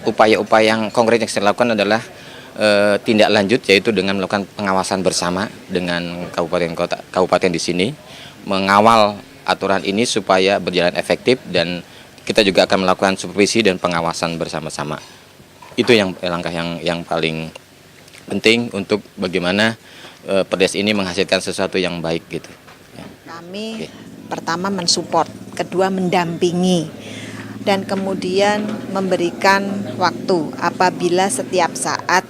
upaya-upaya yang konkret yang saya lakukan adalah tindak lanjut, yaitu dengan melakukan pengawasan bersama dengan kabupaten di sini, mengawal aturan ini supaya berjalan efektif, dan kita juga akan melakukan supervisi dan pengawasan bersama-sama. Itu yang langkah yang paling penting untuk bagaimana Perdes ini menghasilkan sesuatu yang baik gitu. Kami pertama mensupport, kedua mendampingi, dan kemudian memberikan waktu apabila setiap saat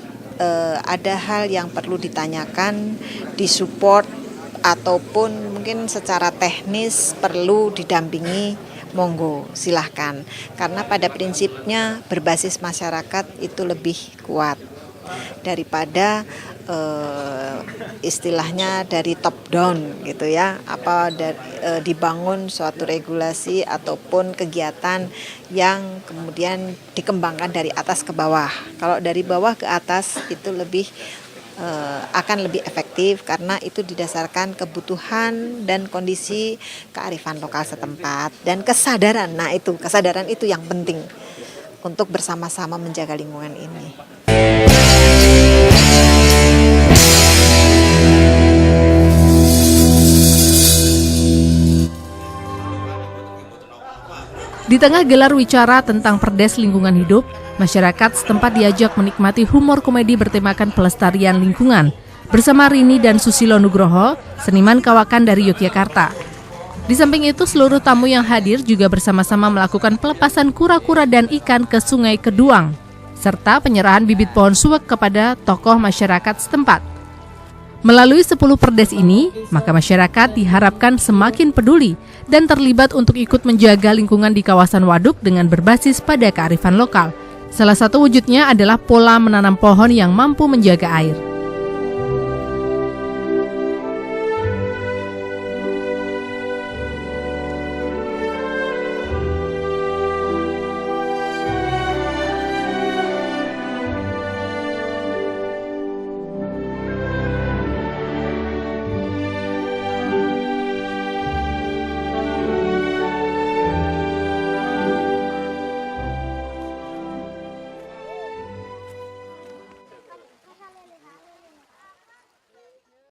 ada hal yang perlu ditanyakan, disupport, ataupun mungkin secara teknis perlu didampingi, monggo silahkan. Karena pada prinsipnya berbasis masyarakat itu lebih kuat daripada istilahnya dari top down gitu ya, dibangun suatu regulasi ataupun kegiatan yang kemudian dikembangkan dari atas ke bawah. Kalau dari bawah ke atas itu akan lebih efektif karena itu didasarkan kebutuhan dan kondisi kearifan lokal setempat dan kesadaran. Nah, itu kesadaran itu yang penting untuk bersama-sama menjaga lingkungan ini. Di tengah gelar wicara tentang Perdes Lingkungan Hidup, masyarakat setempat diajak menikmati humor komedi bertemakan pelestarian lingkungan bersama Rini dan Susilo Nugroho, seniman kawakan dari Yogyakarta. Di samping itu, seluruh tamu yang hadir juga bersama-sama melakukan pelepasan kura-kura dan ikan ke Sungai Keduang, serta penyerahan bibit pohon suwek kepada tokoh masyarakat setempat. Melalui 10 perdes ini, maka masyarakat diharapkan semakin peduli dan terlibat untuk ikut menjaga lingkungan di kawasan waduk dengan berbasis pada kearifan lokal. Salah satu wujudnya adalah pola menanam pohon yang mampu menjaga air.